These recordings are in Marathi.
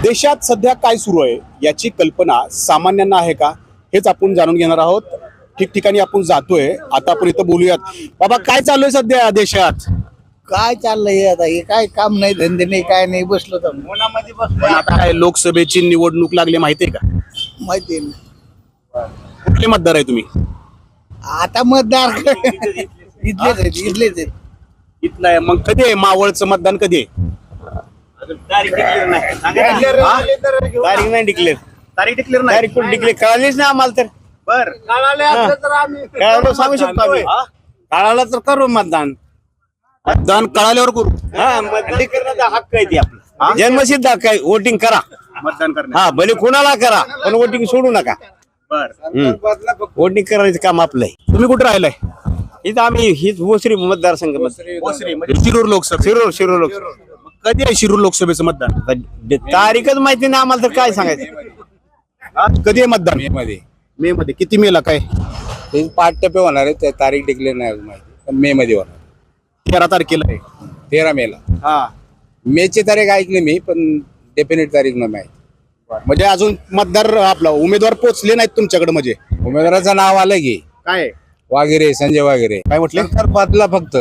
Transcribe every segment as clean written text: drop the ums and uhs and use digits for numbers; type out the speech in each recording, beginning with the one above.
देशात सध्या काय सुरू आहे याची कल्पना सामान्यांना आहे का हेच आपण जाणून घेणार आहोत। ठिकठिकाणी आपण जातोय। आता आपण इथं बोलूयात। बाबा काय चालू आहे सध्या देशात? काय चाललंय आता हे काय काम नाही धंदे नाही काय नाही बसलो तर मनामध्ये पण आता काय लोकसभेची निवडणूक लागली माहितीये का? माहिती नाही कुठले मतदार आहे तुम्ही? आता मतदार इथलेच आहेत इथलं आहे। मग कधी आहे मावळचं मतदान कधी आहे? तारीख नाही डिक्लेअर तारीख डिक्लेअर नाही। तारीख कुठे डिक्लेअर कळालीच नाही आम्हाला तर बर कळालं सांगू शकतो आम्ही कळालं तर करू मतदान मतदान कळाल्यावर करू। हा मतदान करण्याचा हक्क आहे ती आपला जन्मसिद्ध हक्क आहे वोटिंग करा मतदान करणार। हा भले कुणाला करा पण वोटिंग सोडू नका बर वोटिंग करायचं काम आपलं आहे तुम्ही कुठे राहिलाय? इथं आम्ही हीच भोसरी मतदारसंघ म्हणजे शिरूर लोकसभा। शिरूर लोक कधी आहे शिरूर लोकसभेचं मतदान? तारीखच माहिती नाही आम्हाला तर काय सांगायचं कधी आहे मतदान? मे मध्ये किती मेला काय? हे 5 टप्पे होणार आहे त्या तारीख डिक्लेअर नाही अजून माहिती पण मे मध्ये होणार 13 तारखेला आहे। 13 मेला हा मेची तारीख ऐकली मी पण डेफिनेट तारीख नाही माहिती म्हणजे अजून मतदार आपला उमेदवार पोहोचले नाहीत तुमच्याकडे म्हणजे? उमेदवाराचं नाव आलं की काय आहे? वागिरे संजय वागिरे काय म्हटले? सरकार बदला फक्त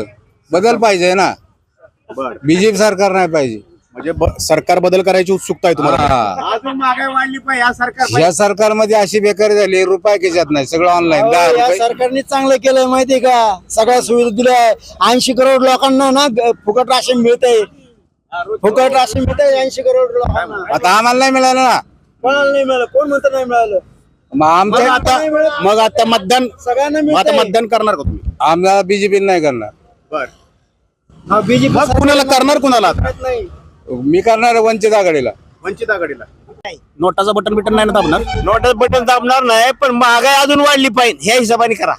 बदल पाहिजे ना बर बीजेपी सरकार नाही पाहिजे म्हणजे सरकार बदल करायची उत्सुकता आहे तुम्हाला? हा. अजून महागाई वाढली पाहिजे या सरकार या सरकारमध्ये अशी बेकारी झाली रुपये खिशात नाही सगळं ऑनलाईन 10 या रुपये सरकारने चांगलं केलंय माहितीये का सगळ्या सुविधा दिल्या 80 करोड लोकांना ना फुकट राशन मिळतंय फुकट राशन मिळतंय 80 करोड लोकांना आता आम्हाला नाही मिळालं ना कोणाला नाही मिळालं कोण म्हणतं नाही मिळालं मग आमच्या मग आता मतदान सगळ्यांना मग आता मिळतंय मतदान करणार का तुम्ही? आम्हाला बीजेपी नाही करणार बर बीजेपी मग कुणाला करणार कुणाला आता? नाही मी करणार वंचित आघाडीला वंचित आघाडीला नोटाचा बटन बिटन नाही ना दाबणार? नोटात बटन दाबणार नाही पण महागाई अजून वाढली पाहिजे ह्या हिशोबाने करा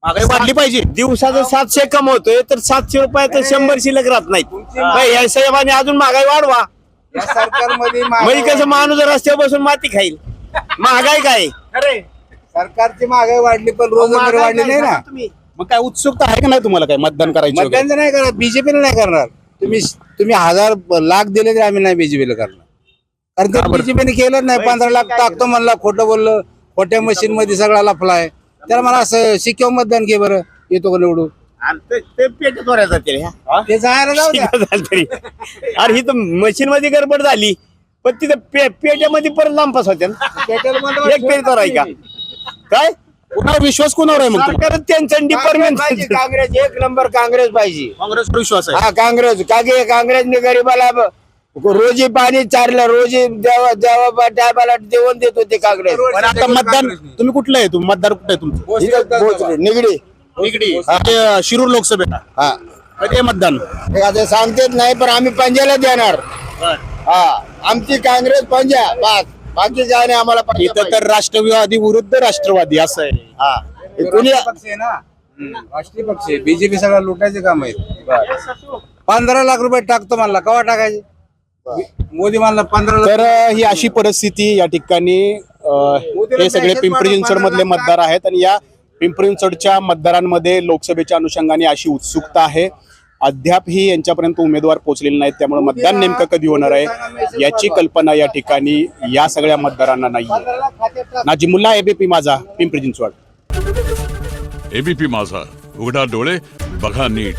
महागाई वाढली पाहिजे। दिवसाचं 700 कमवतोय तर 700 रुपये तर 100 शिल्लक राहत नाहीत या हिशोबाने अजून महागाई वाढवा या सरकारमध्ये म्हणजे कसं माणूस रस्त्यावर बसून माती खाईल महागाई काय सरकारची महागाई वाढली पण रोजगार वाढली नाही ना मग काय उत्सुकता आहे का नाही तुम्हाला काय मतदान करायची वगैरे? मतदान नाही करणार बीजेपीला नाही करणार तुम्ही 1000 लाख दिले तरी आम्ही नाही बीजेपीला करणार कारण ते बीजेपीने केलं नाही 15 लाख टाकतो म्हणला खोटं बोललं खोट्या मशीन मध्ये सगळा लफला आहे त्याला मला असं शिक्क्यावर मतदान घे बरं येतो का निवडून ते पेट चोऱ्या ते जायला जाऊ द्या. तरी अरे ही तर मशीन मध्ये गडबड झाली पण तिथं पेट्यामध्ये परत लांबपास होत्या ना. एक पेट चोराय का काय कुणावर विश्वास कुणावर आहे मग तुम्हाला? सरकार त्यांचं डिपार्टमेंट पाहिजे काँग्रेस 1 नंबर काँग्रेस पाहिजे काँग्रेसवर विश्वास आहे? हा काँग्रेसने गरीबाला रोजी पाणी चारलं रोजी देवा टायमाला जेवण देत होते काँग्रेस पण आता मतदान तुम्ही कुठलं आहे? तुम्ही मतदार कुठलं आहे तुमचं? निगडी निगडी म्हणजे शिरूर लोकसभेला हा कधी आहे मतदान? ते आता सांगतेच नाही पण आम्ही पंजाला देणार हा आमची काँग्रेस पंजा बस बाकी काय नाही आम्हाला इथं तर राष्ट्रवादी विरुद्ध राष्ट्रवादी असं आहे। हा कोणी पक्ष आहे ना राष्ट्रीय पक्ष आहे बीजेपी सगळं लुटायचे काम आहे 15 लाख रुपये टाकतो म्हणला कवा टाकायचे मोदी म्हणला 15 लाख तर ही अशी परिस्थिती या ठिकाणी हे सगळे पिंपरी चिंचवड मधले मतदार आहेत आणि या पिंपरी चिंचवडच्या मतदारांमध्ये लोकसभेच्या अनुषंगाने अशी उत्सुकता आहे। अद्याप ही यांच्यापर्यंत उमेदवार पोहोचलेले नाहीत त्यामुळे मतदान नेमकं कधी होणार आहे याची कल्पना या ठिकाणी या सगळ्या मतदारांना नाही। नाजिमुल्ला एबीपी माझा पिंपरी चिंचवड। एबीपी माझा उघडा डोळे बघा नीट।